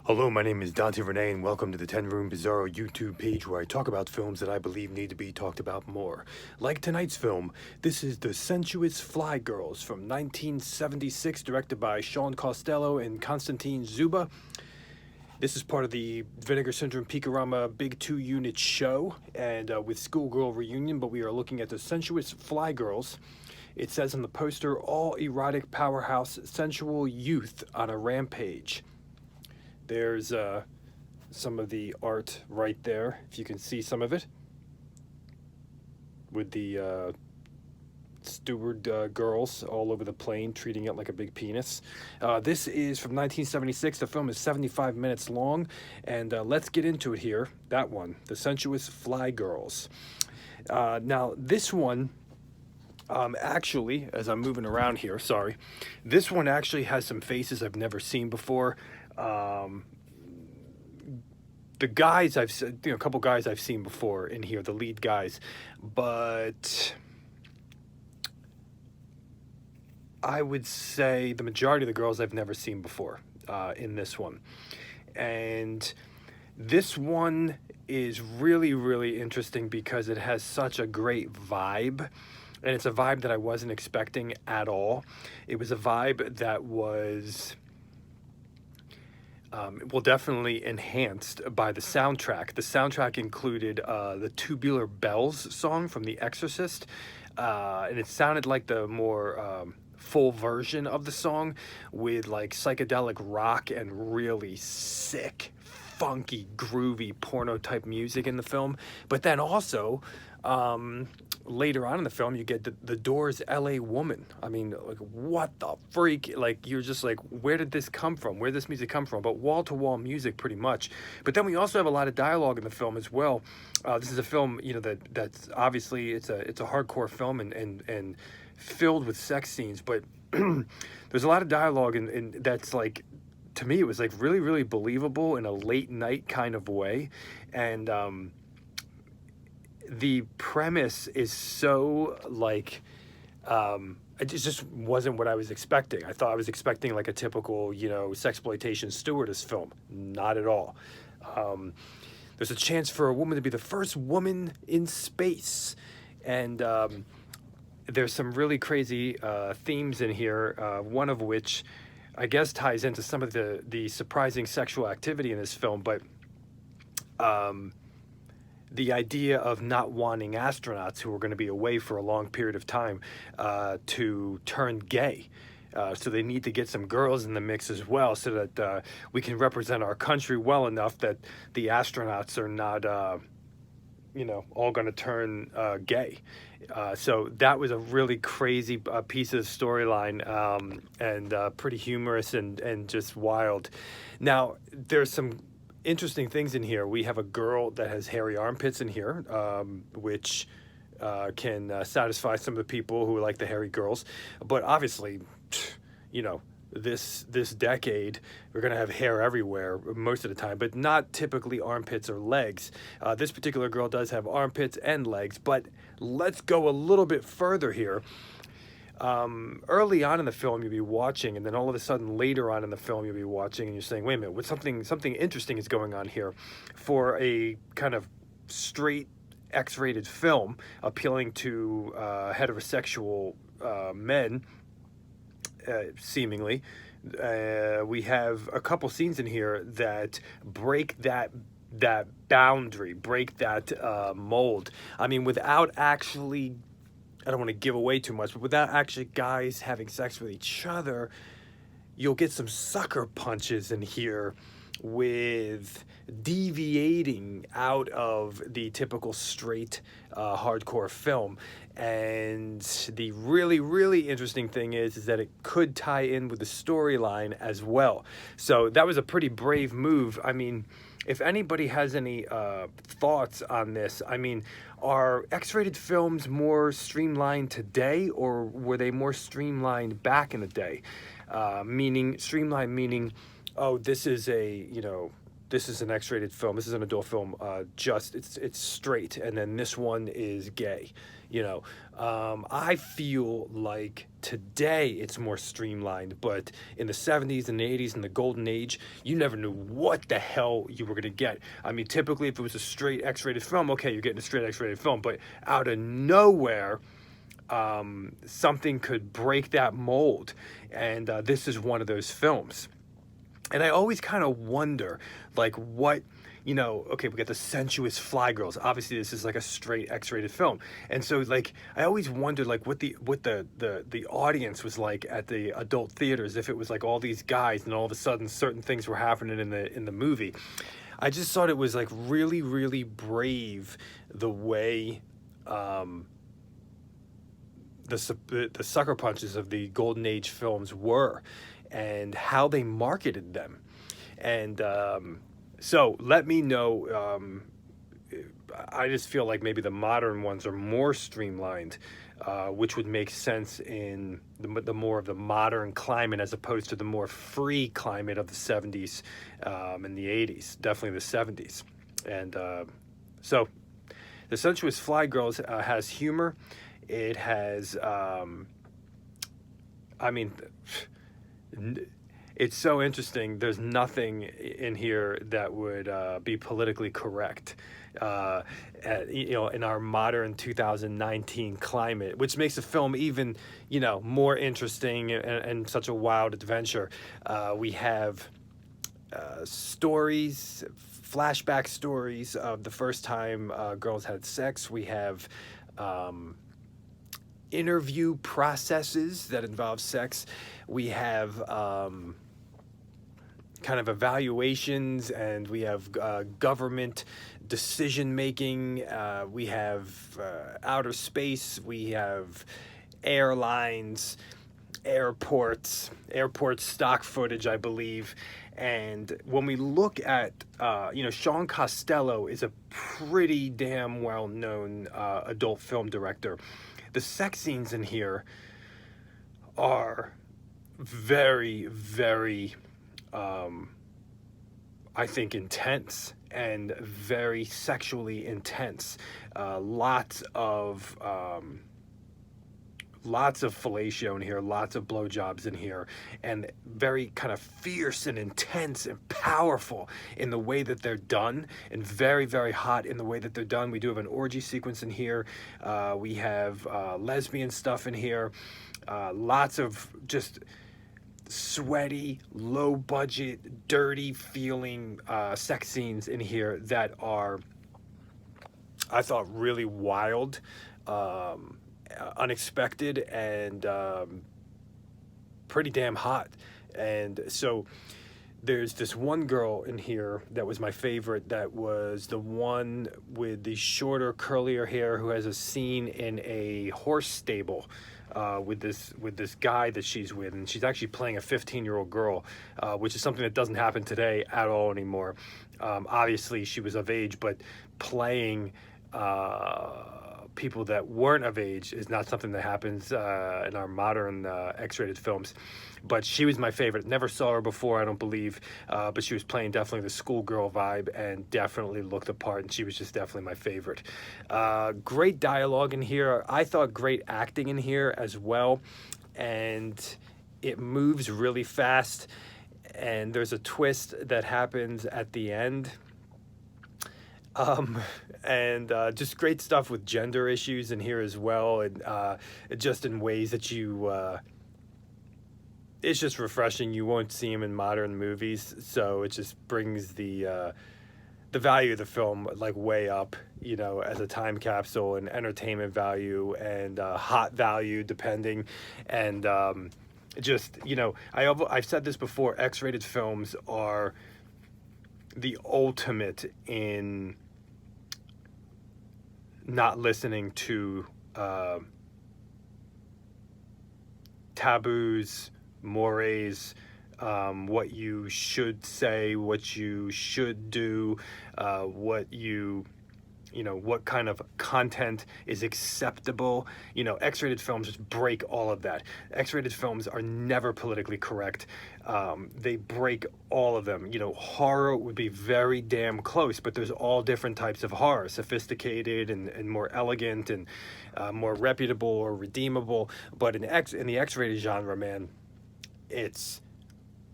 Hello, my name is Dante Renee, and welcome to the 10 Room Bizarro YouTube page where I talk about films that I believe need to be talked about more. Like tonight's film, this is The Sensuous Fly Girls from 1976, directed by Sean Costello and Konstantin Zuba. This is part of the Vinegar Syndrome Peakorama Big 2-unit show, and with Schoolgirl Reunion, but we are looking at The Sensuous Fly Girls. It says on the poster, all erotic powerhouse sensual youth on a rampage. There's some of the art right there, if you can see some of it, with the steward girls all over the plane treating it like a big penis. This is from 1976. The film is 75 minutes long, and let's get into it here. That one, The Sensuous Fly Girls. Now, this one, actually, as I'm moving around here, sorry, this one actually has some faces I've never seen before. The guys I've seen, a couple guys I've seen before in here, the lead guys, but I would say the majority of the girls I've never seen before in this one. And this one is really, really interesting because it has such a great vibe. And it's a vibe that I wasn't expecting at all. It was a vibe that was definitely enhanced by the soundtrack. The soundtrack included the Tubular Bells song from The Exorcist, and it sounded like the more full version of the song with like psychedelic rock and really sick, funky, groovy porno type music in the film. But then also, later on in the film, you get the Doors' LA Woman. I mean, like, what the freak? Like, you're just like, where did this come from? Where did this music come from? But wall-to-wall music, pretty much. But then we also have a lot of dialogue in the film as well. This is a film, that's obviously, it's a hardcore film and filled with sex scenes. But there's a lot of dialogue and that's like, to me, it was like really, really believable in a late night kind of way. And the premise is so like, it just wasn't what I was expecting. I thought I was expecting like a typical, sexploitation stewardess film. Not at all. There's a chance for a woman to be the first woman in space. And there's some really crazy themes in here, one of which I guess ties into some of the surprising sexual activity in this film, but the idea of not wanting astronauts who are going to be away for a long period of time to turn gay. So they need to get some girls in the mix as well so that we can represent our country well enough that the astronauts are not, all going to turn gay. So that was a really crazy piece of storyline and pretty humorous and just wild. Now, there's some interesting things in here. We have a girl that has hairy armpits in here, which can satisfy some of the people who like the hairy girls. But obviously, this decade, we're going to have hair everywhere most of the time, but not typically armpits or legs. This particular girl does have armpits and legs, but let's go a little bit further here. Early on in the film you'll be watching, and then all of a sudden later on in the film you'll be watching and you're saying, wait a minute, what's something interesting is going on here. For a kind of straight X-rated film appealing to heterosexual men, seemingly, we have a couple scenes in here that break that boundary, break that mold. I mean, without actually, I don't want to give away too much, but without actually guys having sex with each other, you'll get some sucker punches in here with deviating out of the typical straight hardcore film. And the really, really interesting thing is that it could tie in with the storyline as well. So that was a pretty brave move. I mean, if anybody has any thoughts on this, I mean, are X-rated films more streamlined today, or were they more streamlined back in the day? Meaning, oh, this is a, this is an X-rated film. This is an adult film. Just it's straight, and then this one is gay. You know, I feel like today it's more streamlined, but in the 70s and the 80s and the golden age, you never knew what the hell you were gonna get. I mean, typically if it was a straight X-rated film, okay, you're getting a straight X-rated film, but out of nowhere, something could break that mold, and this is one of those films. And I always kind of wonder, like, what, you know, okay, we got the Sensuous Fly Girls. Obviously, this is like a straight X-rated film, and so like I always wondered like what the audience was like at the adult theaters, if it was like all these guys and all of a sudden certain things were happening in the movie. I just thought it was like really, really brave the way the sucker punches of the golden age films were, and how they marketed them. And so let me know. I just feel like maybe the modern ones are more streamlined, which would make sense in the more of the modern climate as opposed to the more free climate of the 70s and the 80s, definitely the 70s. And so the Sensuous Fly Girls has humor. It has, I mean, it's so interesting. There's nothing in here that would be politically correct, you know, in our modern 2019 climate, which makes the film even, you know, more interesting and such a wild adventure. We have stories, flashback stories of the first time girls had sex. We have interview processes that involve sex. We have kind of evaluations, and we have government decision making. We have outer space. We have airlines, airport stock footage, I believe. And when we look at, you know, Sean Costello is a pretty damn well-known adult film director. The sex scenes in here are very, very, I think, intense and very sexually intense. Lots of fellatio in here, lots of blowjobs in here, and very kind of fierce and intense and powerful in the way that they're done, and very, very hot in the way that they're done. We do have an orgy sequence in here. We have lesbian stuff in here. Lots of just sweaty, low budget, dirty feeling sex scenes in here that are, I thought, really wild, unexpected, and pretty damn hot. And so there's this one girl in here that was my favorite, that was the one with the shorter, curlier hair, who has a scene in a horse stable with this guy that she's with, and she's actually playing a 15-year-old girl, which is something that doesn't happen today at all anymore. Obviously she was of age, but playing people that weren't of age is not something that happens in our modern X-rated films. But she was my favorite. Never saw her before, I don't believe, but she was playing definitely the schoolgirl vibe and definitely looked the part, and she was just definitely my favorite. Great dialogue in here. I thought great acting in here as well, and it moves really fast, and there's a twist that happens at the end. And just great stuff with gender issues in here as well, and just in ways that you, it's just refreshing. You won't see them in modern movies, so it just brings the value of the film like way up, you know, as a time capsule, and entertainment value, and hot value depending, and just, you know, I've said this before, X-rated films are the ultimate in not listening to taboos, mores, what you should say, what you should do, what you what kind of content is acceptable. X-rated films just break all of that. X-rated films are never politically correct. They break all of them. Horror would be very damn close, but there's all different types of horror, sophisticated and more elegant and more reputable or redeemable. But in the X-rated genre, man, it's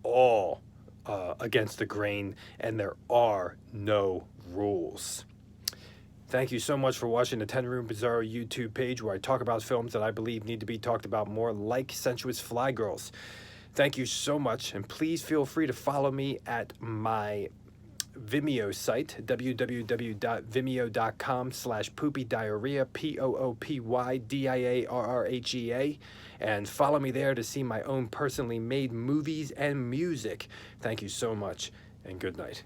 all against the grain, and there are no rules. Thank you so much for watching the 10 Room Bizarro YouTube page, where I talk about films that I believe need to be talked about more, like Sensuous Fly Girls. Thank you so much, and please feel free to follow me at my Vimeo site, www.vimeo.com/poopydiarrhea, POOPYDIARRHEA, and follow me there to see my own personally made movies and music. Thank you so much, and good night.